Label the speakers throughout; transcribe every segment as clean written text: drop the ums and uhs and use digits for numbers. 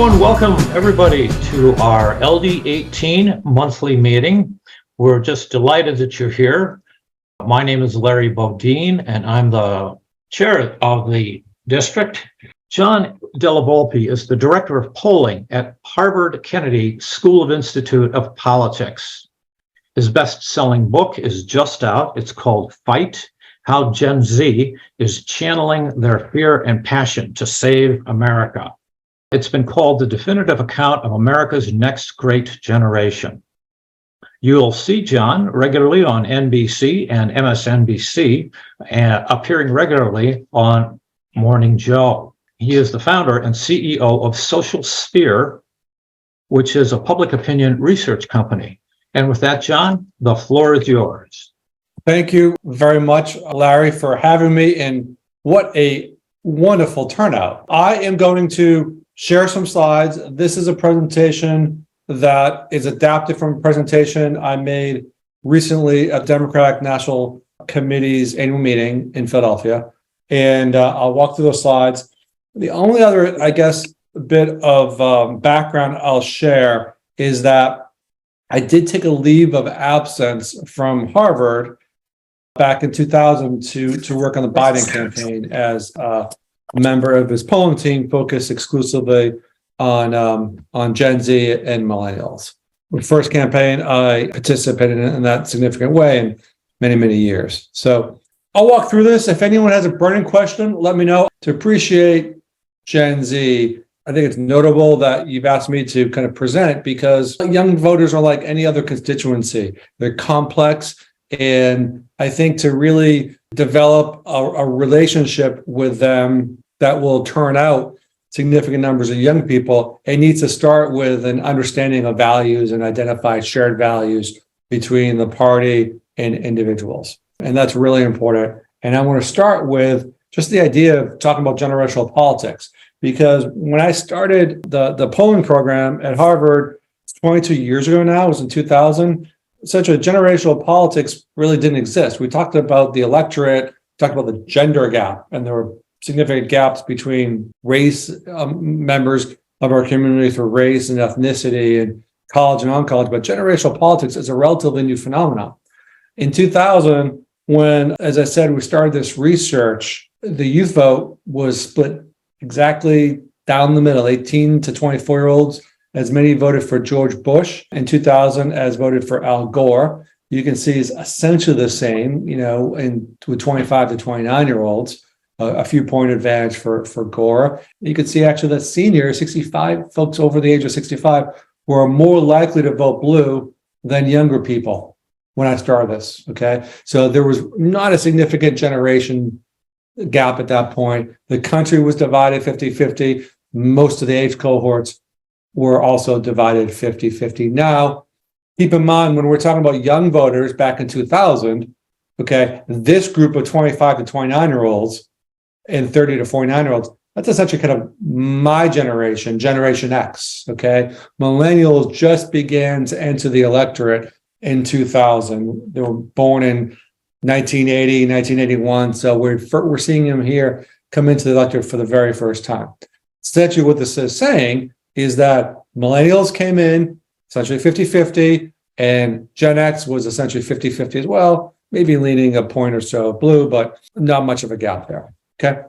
Speaker 1: and welcome everybody to our LD18 monthly meeting. We're just delighted that you're here. My name is Larry Bodine, and I'm the chair of the district. John Della Volpe is the director of polling at Harvard Kennedy School of Institute of Politics. His best-selling book is just out. It's called Fight: How Gen Z is Channeling Their Fear and Passion to Save America. It's been called the definitive account of America's next great generation. You'll see John regularly on NBC and MSNBC, appearing regularly on Morning Joe. He is the founder and CEO of Social Sphere, which is a public opinion research company. And with that, John, the floor is yours.
Speaker 2: Thank you very much, Larry, for having me, and what a wonderful turnout. I am going to share some slides. This is a presentation that is adapted from a presentation I made recently at Democratic National Committee's annual meeting in Philadelphia, and I'll walk through those slides. The only other, bit of background I'll share is that I did take a leave of absence from Harvard back in 2000 to work on the Biden campaign as a member of his polling team focused exclusively on Gen Z and millennials. The first campaign I participated in that significant way in many, many years. So I'll walk through this. If anyone has a burning question, let me know. To appreciate Gen Z, I think it's notable that you've asked me to kind of present it, because young voters are like any other constituency. They're complex. And I think to really develop a relationship with them that will turn out significant numbers of young people, it needs to start with an understanding of values and identify shared values between the party and individuals. And that's really important. And I want to start with just the idea of talking about generational politics, because when I started the polling program at Harvard 22 years ago now, it was in 2000, such a generational politics really didn't exist. We talked about the electorate, talked about the gender gap, and there were significant gaps between race members of our community through race and ethnicity and college and non-college. But generational politics is a relatively new phenomenon. In 2000, when, as I said, we started this research, the youth vote was split exactly down the middle, 18 to 24-year-olds. As many voted for George Bush in 2000 as voted for Al Gore. You can see it's essentially the same, with 25 to 29-year-olds, a few point advantage for Gore. You can see actually that seniors, 65 folks over the age of 65, were more likely to vote blue than younger people when I started this, okay? So there was not a significant generation gap at that point. The country was divided 50-50. Most of the age cohorts were also divided 50-50. Now, keep in mind, when we're talking about young voters back in 2000, okay, this group of 25 to 29-year-olds and 30 to 49-year-olds, that's essentially kind of my generation, Generation X, okay? Millennials just began to enter the electorate in 2000. They were born in 1980, 1981, so we're seeing them here come into the electorate for the very first time. Essentially what this is saying is that millennials came in essentially 50-50, and Gen X was essentially 50-50 as well, maybe leaning a point or so blue, but not much of a gap there, okay?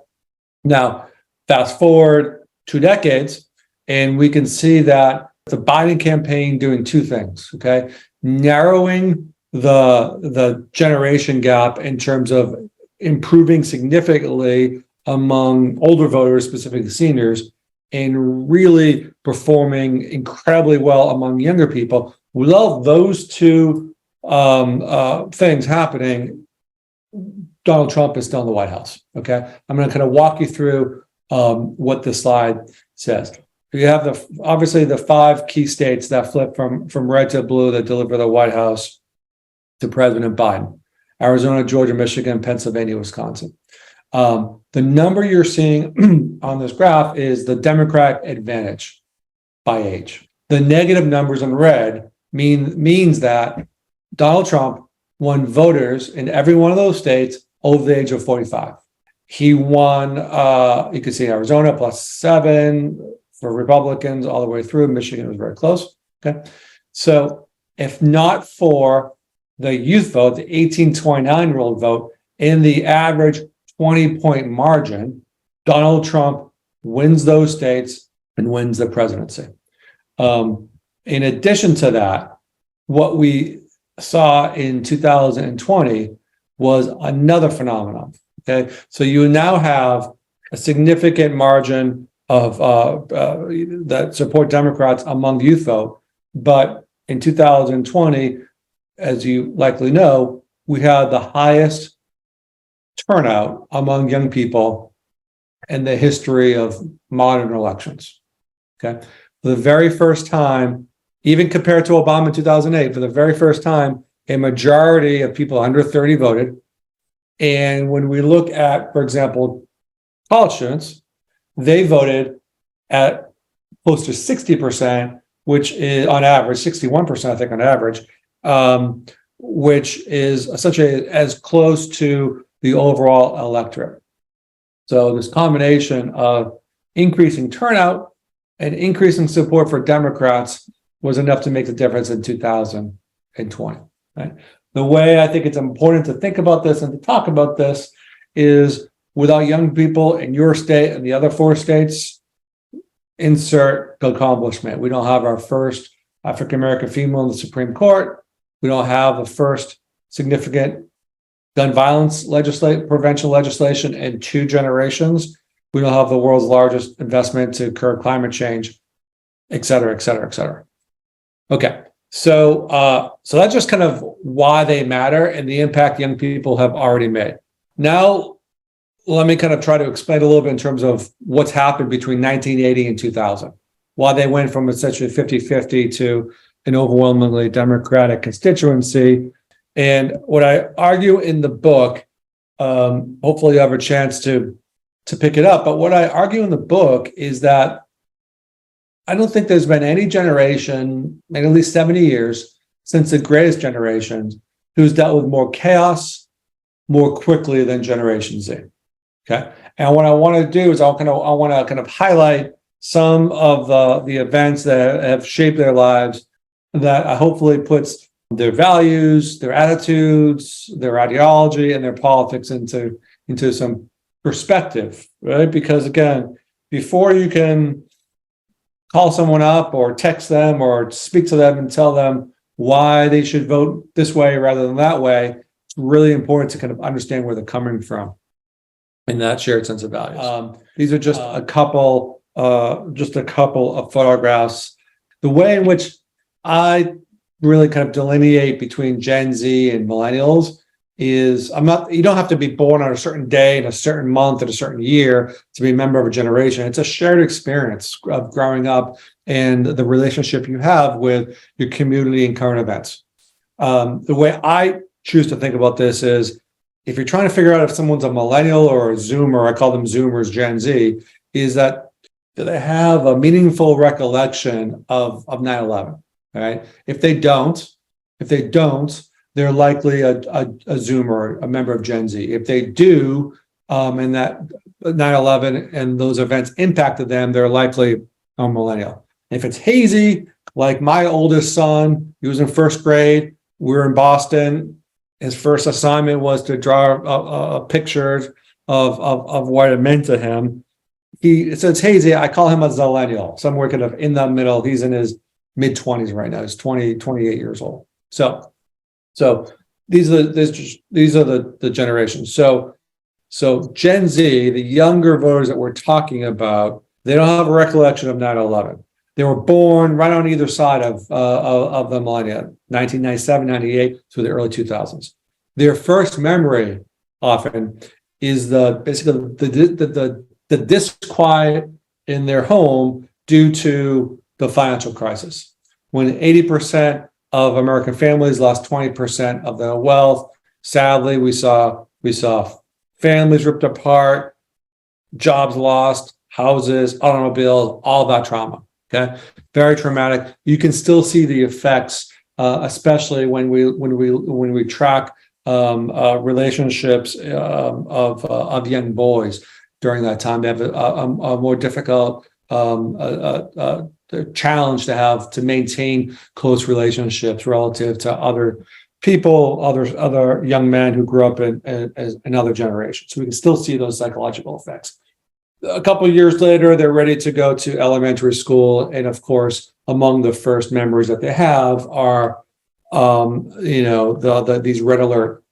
Speaker 2: Now, fast forward 2 decades, and we can see that the Biden campaign doing two things, okay? Narrowing the generation gap in terms of improving significantly among older voters, specifically seniors, and really performing incredibly well among younger people. Without those two things happening, Donald Trump is still in the White House, okay? I'm going to kind of walk you through what this slide says. You have obviously the 5 key states that flip from red to blue that deliver the White House to President Biden: Arizona, Georgia, Michigan, Pennsylvania, Wisconsin. The number you're seeing on this graph is the Democratic advantage by age. The negative numbers in red means that Donald Trump won voters in every one of those states over the age of 45. He won, you can see Arizona +7, for Republicans all the way through. Michigan was very close. Okay. So if not for the youth vote, the 18-29-year-old vote, in the average 20-point margin, Donald Trump wins those states and wins the presidency. In addition to that, what we saw in 2020 was another phenomenon. Okay, so you now have a significant margin of that support Democrats among the youth vote, but in 2020, as you likely know, we had the highest turnout among young people in the history of modern elections. Okay, for the very first time, even compared to Obama in 2008, for the very first time, a majority of people under 30 voted. And when we look at, for example, college students, they voted at close to 60%, which is on average, 61%, I think on average, which is essentially as close to the overall electorate. So this combination of increasing turnout and increasing support for Democrats was enough to make the difference in 2020. Right? The way I think it's important to think about this and to talk about this is, without young people in your state and the other 4 states, insert accomplishment. We don't have our first African-American female in the Supreme Court. We don't have the first significant gun violence prevention legislation in 2 generations. We don't have the world's largest investment to curb climate change, et cetera, et cetera, et cetera. Okay, so that's just kind of why they matter and the impact young people have already made. Now, let me kind of try to explain a little bit in terms of what's happened between 1980 and 2000, why they went from essentially 50-50 to an overwhelmingly Democratic constituency. And what I argue in the book, hopefully you have a chance to pick it up, but what I argue in the book is that I don't think there's been any generation in at least 70 years since the greatest generation who's dealt with more chaos more quickly than Generation Z. Okay, and what I want to do is I want to kind of highlight some of the events that have shaped their lives that hopefully puts their values, their attitudes, their ideology, and their politics into some perspective, right? Because again, before you can call someone up or text them or speak to them and tell them why they should vote this way rather than that way, it's really important to kind of understand where they're coming from and that shared sense of values. These are just a couple of photographs. The way in which I really kind of delineate between Gen Z and millennials is you don't have to be born on a certain day in a certain month in a certain year to be a member of a generation. It's a shared experience of growing up and the relationship you have with your community and current events. The way I choose to think about this is, if you're trying to figure out if someone's a millennial or a Zoomer, I call them Zoomers, Gen Z, is that do they have a meaningful recollection of 9/11? Right? If they don't, they're likely a Zoomer, a member of Gen Z. If they do, and that 9/11 and those events impacted them, they're likely a millennial. If it's hazy, like my oldest son, he was in first grade, we were in Boston. His first assignment was to draw pictures of what it meant to him. So it's hazy. I call him a zillennial, somewhere kind of in the middle. He's in his mid-20s right now. He's 28 years old. So these are the generations. So Gen Z, the younger voters that we're talking about, they don't have a recollection of 9/11. They were born right on either side of the millennia, 1997, 98 to the early 2000s. Their first memory often is basically the disquiet in their home due to the financial crisis. When 80% of American families lost 20% of their wealth, sadly, we saw families ripped apart, jobs lost, houses, automobiles, all that trauma. Okay, very traumatic. You can still see the effects, especially when we track relationships of young boys during that time. They have a more difficult challenge to have to maintain close relationships relative to other people, other young men who grew up in other generations. So we can still see those psychological effects. A couple of years later, they're ready to go to elementary school, and of course, among the first memories that they have are, these red alert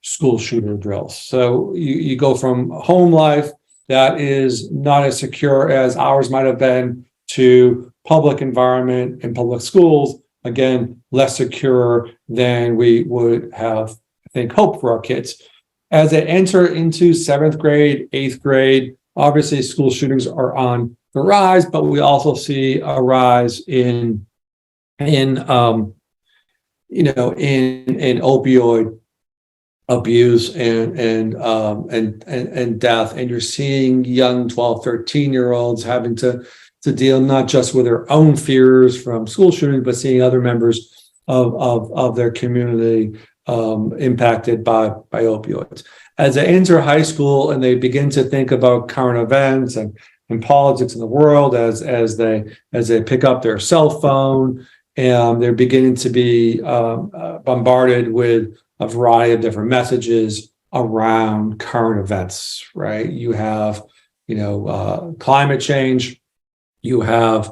Speaker 2: school shooter drills. So you go from home life that is not as secure as ours might have been to public environment and public schools, again, less secure than we would have, I think, hoped for our kids. As they enter into seventh grade, eighth grade, obviously school shootings are on the rise, but we also see a rise in opioid abuse and death. And you're seeing young 12, 13-year-olds having to deal not just with their own fears from school shootings, but seeing other members of their community impacted by opioids. As they enter high school and they begin to think about current events and politics in the world, as they pick up their cell phone, and they're beginning to be bombarded with a variety of different messages around current events, right? You have, climate change. You have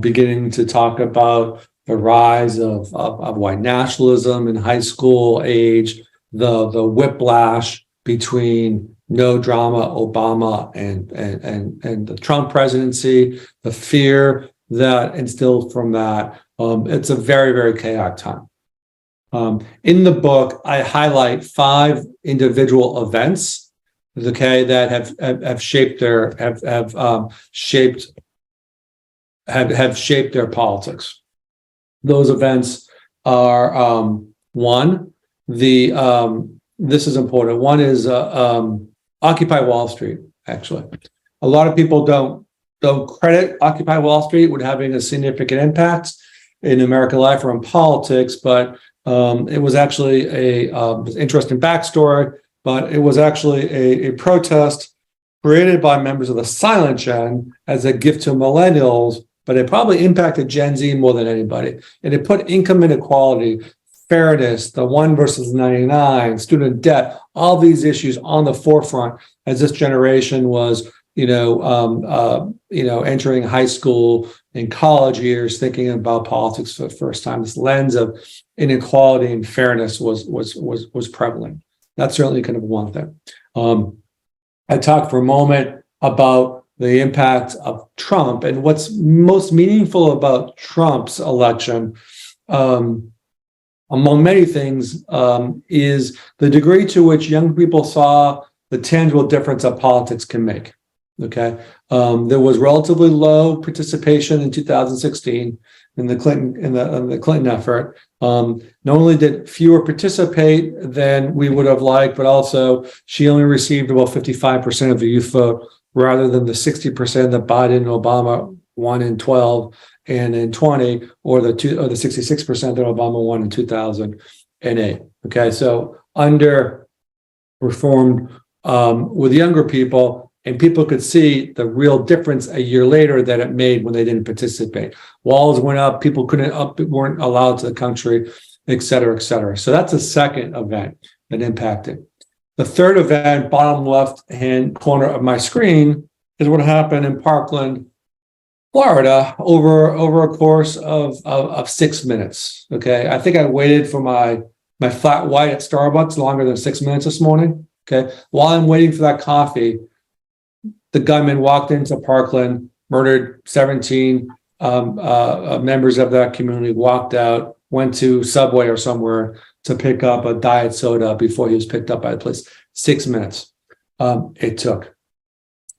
Speaker 2: beginning to talk about the rise of white nationalism in high school age, the whiplash between no drama Obama and the Trump presidency, the fear that instilled from that. It's a very, very chaotic time. In the book, I highlight 5 individual events, okay, that have shaped their politics. Those events are one, this is important. One is Occupy Wall Street. Actually, a lot of people don't credit Occupy Wall Street with having a significant impact in American life or in politics, but it was actually a interesting backstory. But it was actually a protest created by members of the Silent Gen as a gift to millennials, but it probably impacted Gen Z more than anybody. And it put income inequality, fairness, the 1 versus 99, student debt, all these issues on the forefront as this generation was, entering high school and college years, thinking about politics for the first time. This lens of inequality and fairness was prevalent. That's certainly kind of one thing. I talked for a moment about the impact of Trump, and what's most meaningful about Trump's election, among many things, is the degree to which young people saw the tangible difference that politics can make. Okay, there was relatively low participation in 2016 in the Clinton effort. Not only did fewer participate than we would have liked, but also she only received about 55% of the youth vote, rather than the 60% that Biden and Obama won in 12 and in 20, or the 66% that Obama won in 2008. Okay, so underperformed with younger people. And people could see the real difference a year later that it made when they didn't participate. Walls went up, people weren't allowed to the country, et cetera, et cetera. So that's a second event that impacted. The third event, bottom left-hand corner of my screen, is what happened in Parkland, Florida, over a course of 6 minutes. Okay, I think I waited for my flat white at Starbucks longer than 6 minutes this morning. Okay, while I'm waiting for that coffee, the gunman walked into Parkland, murdered 17 members of that community, walked out, went to Subway or somewhere to pick up a diet soda before he was picked up by the police. 6 minutes. It took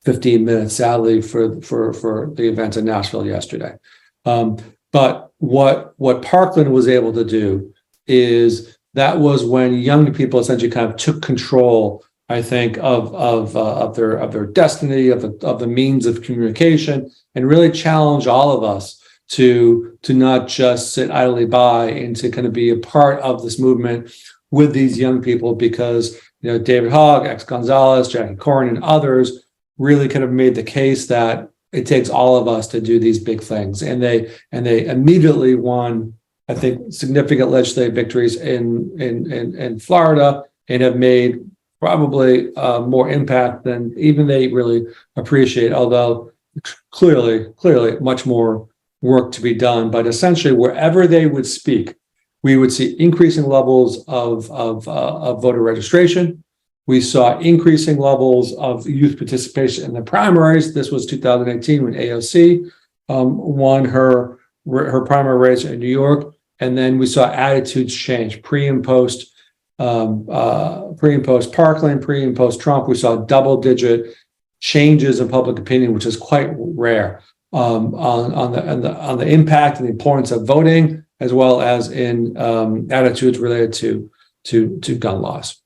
Speaker 2: 15 minutes, sadly, for the events in Nashville yesterday. But what Parkland was able to do is that was when young people essentially kind of took control, I think, of their destiny, of the means of communication, and really challenge all of us to not just sit idly by and to kind of be a part of this movement with these young people, because David Hogg, X Gonzalez, Jackie Corin, and others really kind of made the case that it takes all of us to do these big things. And they immediately won, I think, significant legislative victories in Florida, and have made probably more impact than even they really appreciate, although clearly much more work to be done. But essentially, wherever they would speak, we would see increasing levels of voter registration. We saw increasing levels of youth participation in the primaries. This was 2018 when AOC won her primary race in New York. And then we saw attitudes change pre and post Parkland, pre and post Trump. We saw double-digit changes in public opinion, which is quite rare, on the impact and the importance of voting, as well as in attitudes related to gun laws.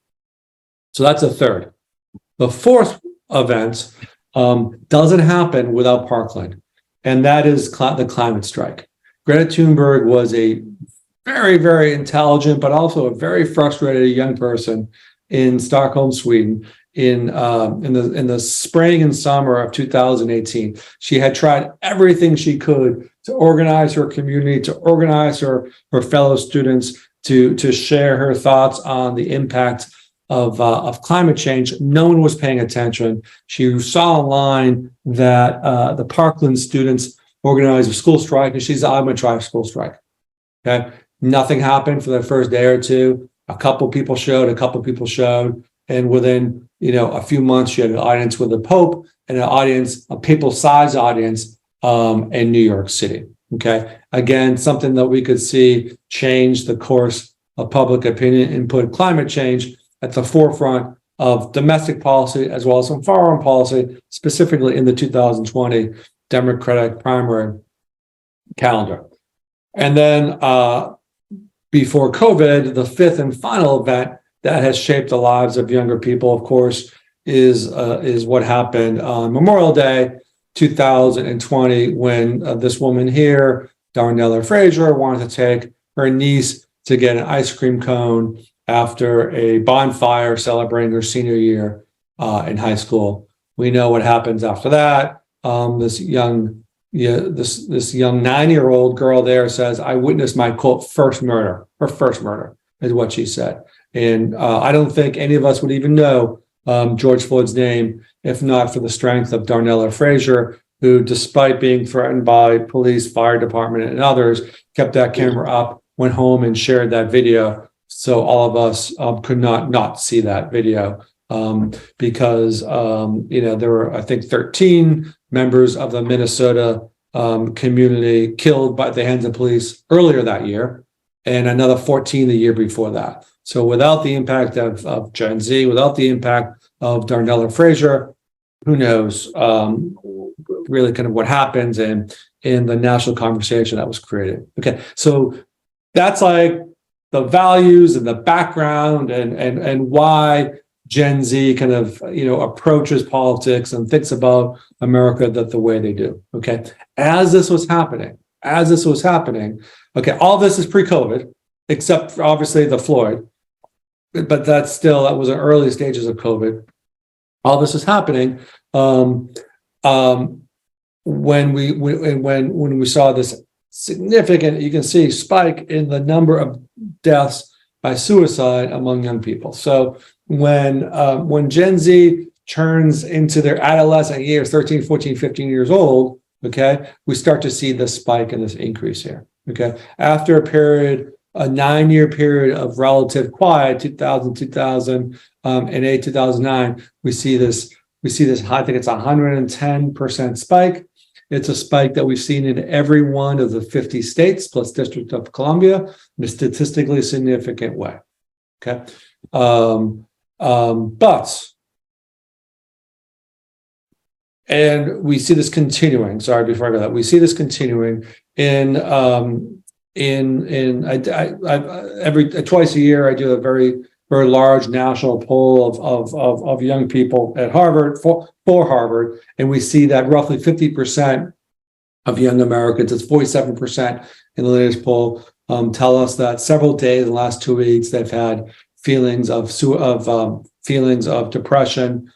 Speaker 2: So that's a third. The fourth event doesn't happen without Parkland, and that is the climate strike. Greta Thunberg was a very, very intelligent, but also a very frustrated young person in Stockholm, Sweden, in the spring and summer of 2018. She had tried everything she could to organize her community, to organize her fellow students, to share her thoughts on the impact of climate change. No one was paying attention. She saw online that the Parkland students organized a school strike, and she said, "I'm going to try a school strike." Okay, nothing happened for the first day or two. A couple people showed, and within a few months, she had an audience with the Pope and an audience, a papal-sized audience in New York City. Okay, again, something that we could see change the course of public opinion and put climate change at the forefront of domestic policy as well as some foreign policy, specifically in the 2020 Democratic primary calendar. And then before COVID, the fifth and final event that has shaped the lives of younger people, of course, is what happened on Memorial Day 2020, when this woman here, Della Frazier, wanted to take her niece to get an ice cream cone after a bonfire celebrating her senior year in high school. We know what happens after that. This young 9-year-old girl there says, "I witnessed my, quote, first murder." Her first murder is what she said. And I don't think any of us would even know George Floyd's name if not for the strength of Della Frazier, who, despite being threatened by police, fire department, and others, kept that camera up, went home and shared that video. So all of us could not see that video because there were, I think, 13 members of the Minnesota community killed by the hands of police earlier that year, and another 14 the year before that. So without the impact of Gen Z, without the impact of Della Frazier, who knows really kind of what happens in the national conversation that was created. Okay, so that's like the values and the background and why Gen Z kind of approaches politics and thinks about America the way they do. Okay, as this was happening, okay, all this is pre-COVID, except for obviously the Floyd, but that was in early stages of COVID. All this is happening when we saw this significant, you can see, spike in the number of deaths by suicide among young people. So when Gen Z turns into their adolescent years, 13, 14, 15 years old, okay, we start to see this spike and this increase here. Okay, after a 9-year period of relative quiet, 2000, 2008, 2009, we see this. I think it's 110% spike. It's a spike that we've seen in every one of the 50 states plus District of Columbia in a statistically significant way. Okay, and we see this continuing. Sorry, before I go that, we see this continuing twice a year. I do a very large national poll of young people at Harvard for Harvard, and we see that roughly 50% of young Americans, it's 47% in the latest poll, tell us that several days in the last 2 weeks they've had feelings of depression,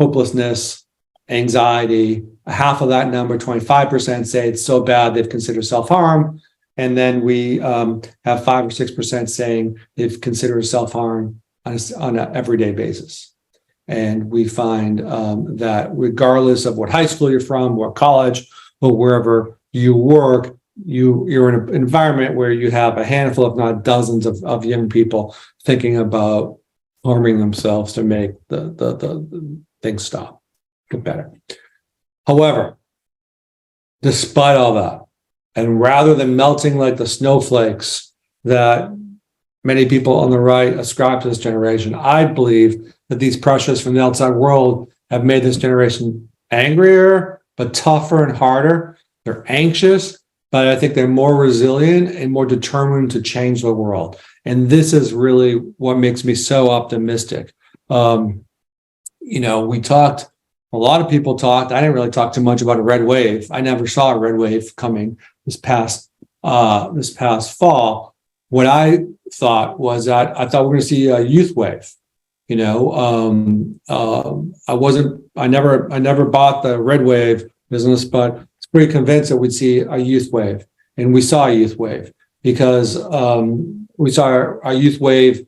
Speaker 2: hopelessness, anxiety, half of that number, 25%, say it's so bad they've considered self-harm. And then we have 5 or 6% saying they've considered self-harm on an everyday basis. And we find that regardless of what high school you're from, what college, or wherever you work, you're in an environment where you have a handful, if not dozens, of young people thinking about harming themselves to make the things stop, get better. However, despite all that, and rather than melting like the snowflakes that many people on the right ascribe to this generation, I believe that these pressures from the outside world have made this generation angrier, but tougher and harder. They're anxious, but I think they're more resilient and more determined to change the world. And this is really what makes me so optimistic. We talked, a lot of people talked, I didn't really talk too much about a red wave. I never saw a red wave coming this past fall. What I thought was that I thought we were going to see a youth wave. I never bought the red wave business, but it's pretty convinced that we'd see a youth wave. And we saw a youth wave because we saw a youth wave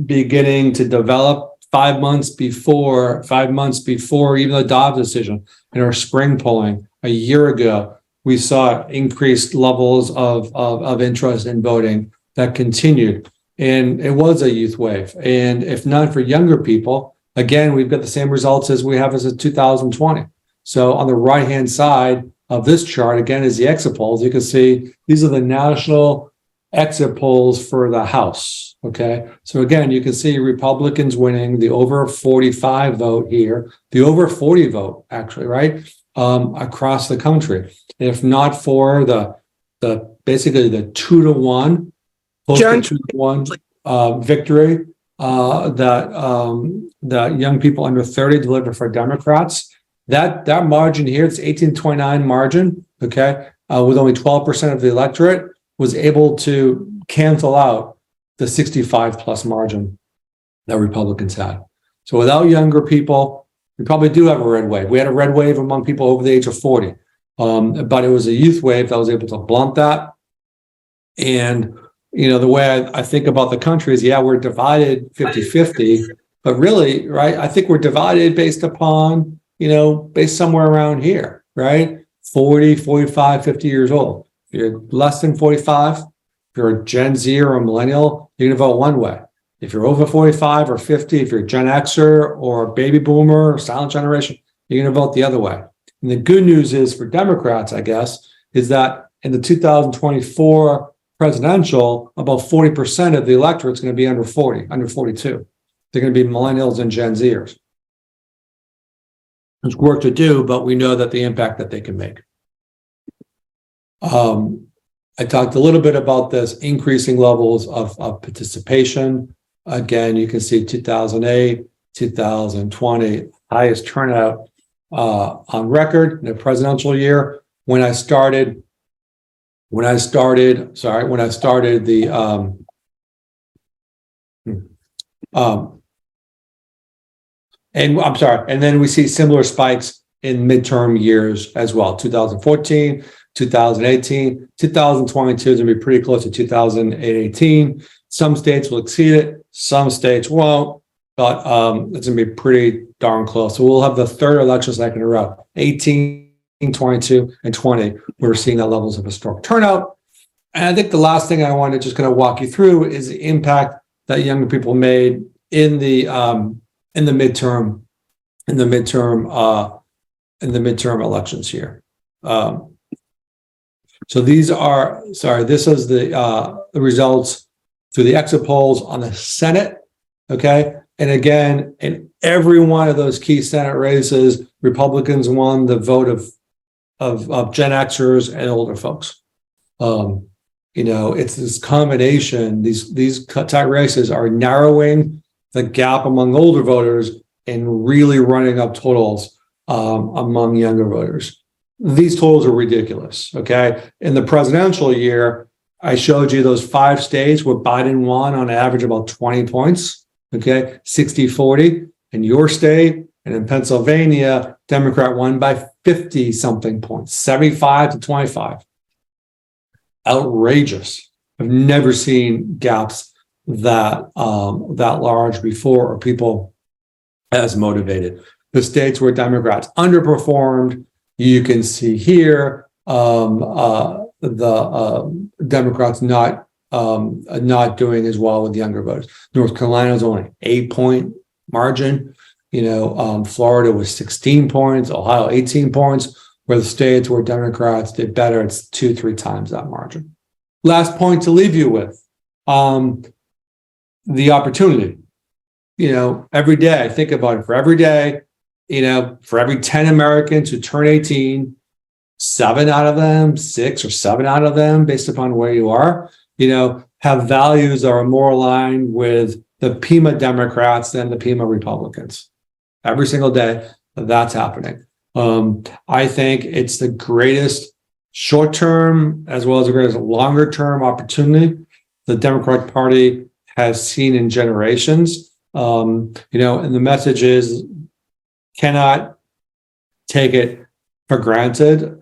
Speaker 2: beginning to develop 5 months before even the Dobbs decision. In our spring polling a year ago, we saw increased levels of interest in voting that continued. And it was a youth wave. And if not for younger people, again, we've got the same results as we have as of 2020. So on the right-hand side of this chart, again, is the exit polls. You can see these are the national exit polls for the House. Okay. So again, you can see Republicans winning the over 45 vote here, the over 40 vote, actually, right? Across the country. If not for the basically the 2-to-1, close to 2-to-1 victory that young people under 30 delivered for Democrats. That margin here, it's 18-29 margin, okay, with only 12% of the electorate, was able to cancel out the 65 plus margin that Republicans had. So without younger people, we probably do have a red wave. We had a red wave among people over the age of 40, but it was a youth wave that was able to blunt that. And, the way I think about the country is, we're divided 50-50, but really, right, I think we're divided based upon, based somewhere around here, right? 40, 45, 50 years old. If you're less than 45, if you're a Gen Z or a millennial, you're going to vote one way. If you're over 45 or 50, if you're a Gen Xer or a baby boomer or silent generation, you're going to vote the other way. And the good news is for Democrats, I guess, is that in the 2024 presidential, about 40% of the electorate is going to be under 40, under 42. They're going to be millennials and Gen Zers. There's work to do, but we know that the impact that they can make. I talked a little bit about this increasing levels of participation. Again, you can see 2008, 2020, highest turnout on record in a presidential year. When I started the and then we see similar spikes in midterm years as well. 2014, 2018, 2022 is going to be pretty close to 2018. Some states will exceed it, some states won't, but it's going to be pretty darn close. So we'll have the third election cycle in a row, 18, 22, and 20. We're seeing that levels of historic turnout. And I think the last thing I want to just kind of walk you through is the impact that younger people made in the midterm elections here. So this is the results through the exit polls on the Senate. Okay. And again, in every one of those key Senate races, Republicans won the vote of Gen Xers and older folks. It's this combination, these tight races are narrowing the gap among older voters and really running up totals among younger voters. These totals are ridiculous, okay? In the presidential year, I showed you those 5 states where Biden won on average about 20 points, okay? 60-40. In your state and in Pennsylvania, Democrat won by 50 something points, 75 to 25. Outrageous. I've never seen gaps that large before, or people as motivated. The states where Democrats underperformed, you can see here the Democrats not doing as well with younger voters. North Carolina is only 8-point margin. Florida was 16 points, Ohio 18 points. Where the states where Democrats did better, it's 2-3 times that margin. Last point to leave you with, the opportunity. Every day, think about it. For every day, for every 10 Americans who turn 18, 7 out of them, 6 or 7 out of them, based upon where you are, have values that are more aligned with the PEMA Democrats than the PEMA Republicans. Every single day, that's happening. I think it's the greatest short-term as well as the greatest longer-term opportunity the Democratic Party has seen in generations. And the message is, cannot take it for granted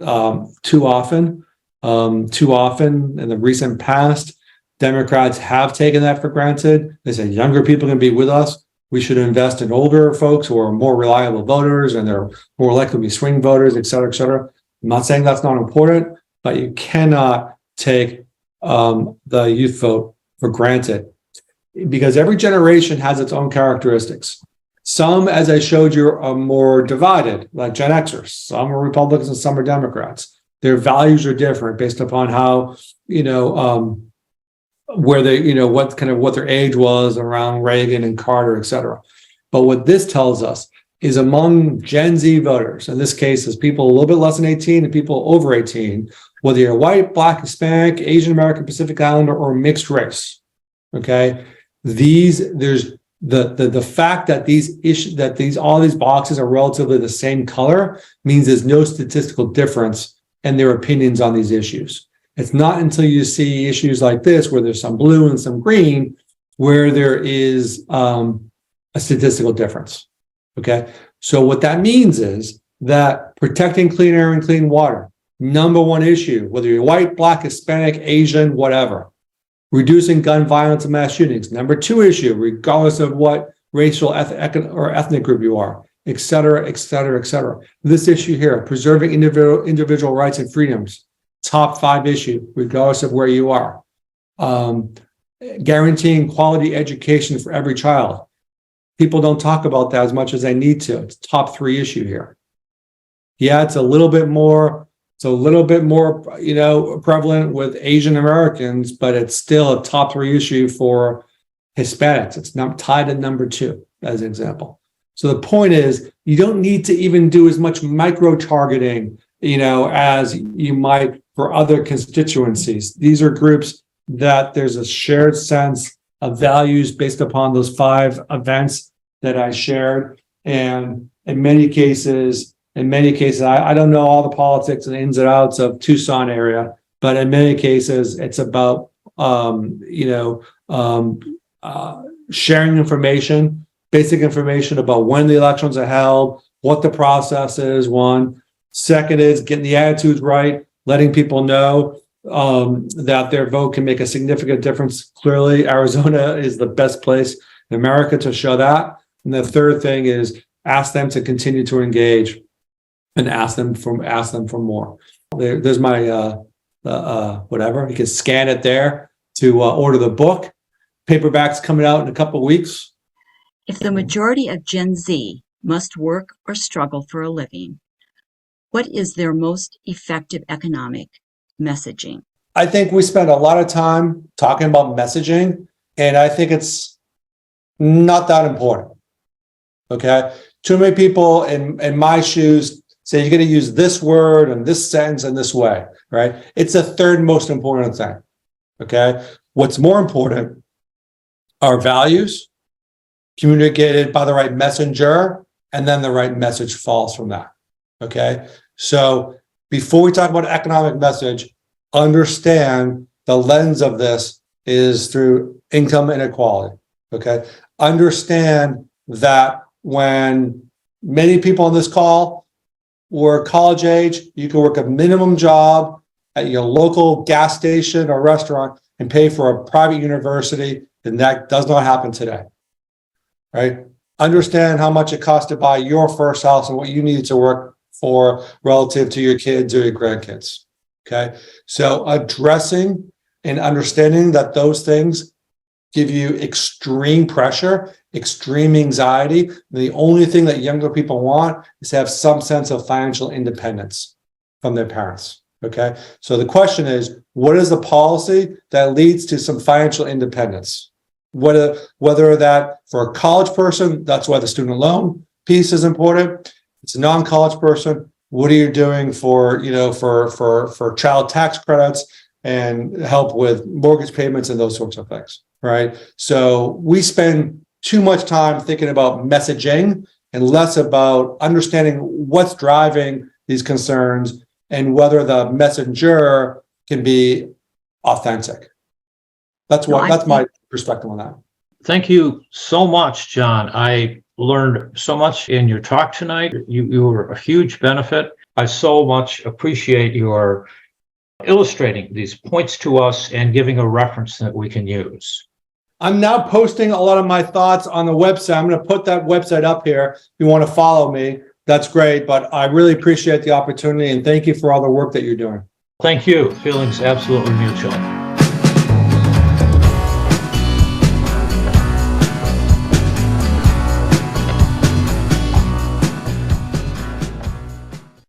Speaker 2: too often. Too often in the recent past, Democrats have taken that for granted. They say younger people can be with us. We should invest in older folks who are more reliable voters and they're more likely to be swing voters, et cetera, et cetera. I'm not saying that's not important, but you cannot take the youth vote for granted, because every generation has its own characteristics. Some, as I showed you, are more divided, like Gen Xers. Some are Republicans and some are Democrats. Their values are different based upon how, where they, what their age was around Reagan and Carter, et cetera. But what this tells us is among Gen Z voters, in this case, is people a little bit less than 18 and people over 18, whether you're white, Black, Hispanic, Asian American, Pacific Islander, or mixed race. Okay, there's the fact that all these boxes are relatively the same color means there's no statistical difference in their opinions on these issues. It's not until you see issues like this, where there's some blue and some green, where there is a statistical difference. Okay, so what that means is that protecting clean air and clean water, number one issue, whether you're white, Black, Hispanic, Asian, whatever. Reducing gun violence and mass shootings, number two issue, regardless of what racial or ethnic group you are, et cetera, et cetera, et cetera. This issue here, preserving individual rights and freedoms, top 5 issue, regardless of where you are. Guaranteeing quality education for every child. People don't talk about that as much as they need to. It's top 3 issue here. Yeah, it's a little bit more prevalent with Asian Americans, but it's still a top 3 issue for Hispanics. It's not tied to number 2, as an example. So the point is, you don't need to even do as much micro targeting, as you might for other constituencies. These are groups that there's a shared sense of values based upon those 5 events that I shared. And in many cases, I don't know all the politics and ins and outs of Tucson area, but in many cases, it's about, sharing information, basic information about when the elections are held, what the process is, one. Second is getting the attitudes right, letting people know that their vote can make a significant difference. Clearly, Arizona is the best place in America to show that. And the third thing is ask them to continue to engage and ask them for more. There's my whatever. You can scan it there to order the book. Paperback's coming out in a couple of weeks.
Speaker 3: If the majority of Gen Z must work or struggle for a living, what is their most effective economic messaging?
Speaker 2: I think we spend a lot of time talking about messaging, and I think it's not that important. Okay? Too many people in my shoes say you're going to use this word and this sentence in this way, right? It's the third most important thing. Okay? What's more important are values communicated by the right messenger, and then the right message falls from that. Okay? So before we talk about economic message, understand the lens of this is through income inequality. Okay? Understand that when many people on this call or college age, you can work a minimum job at your local gas station or restaurant and pay for a private university, and that does not happen today, right? Understand how much it costs to buy your first house and what you need to work for relative to your kids or your grandkids, okay? So addressing and understanding that those things give you extreme pressure, extreme anxiety. The only thing that younger people want is to have some sense of financial independence from their parents, okay? So the question is, what is the policy that leads to some financial independence? Whether that for a college person, that's why the student loan piece is important. It's a non-college person. What are you doing for, for child tax credits and help with mortgage payments and those sorts of things, right? So we spend too much time thinking about messaging and less about understanding what's driving these concerns and whether the messenger can be authentic. That's my perspective on that.
Speaker 1: Thank you so much, John. I learned so much in your talk tonight. You were a huge benefit. I so much appreciate your illustrating these points to us and giving a reference that we can use.
Speaker 2: I'm now posting a lot of my thoughts on the website. I'm going to put that website up here. If you want to follow me, that's great. But I really appreciate the opportunity and thank you for all the work that you're doing.
Speaker 1: Thank you. Feelings absolutely mutual.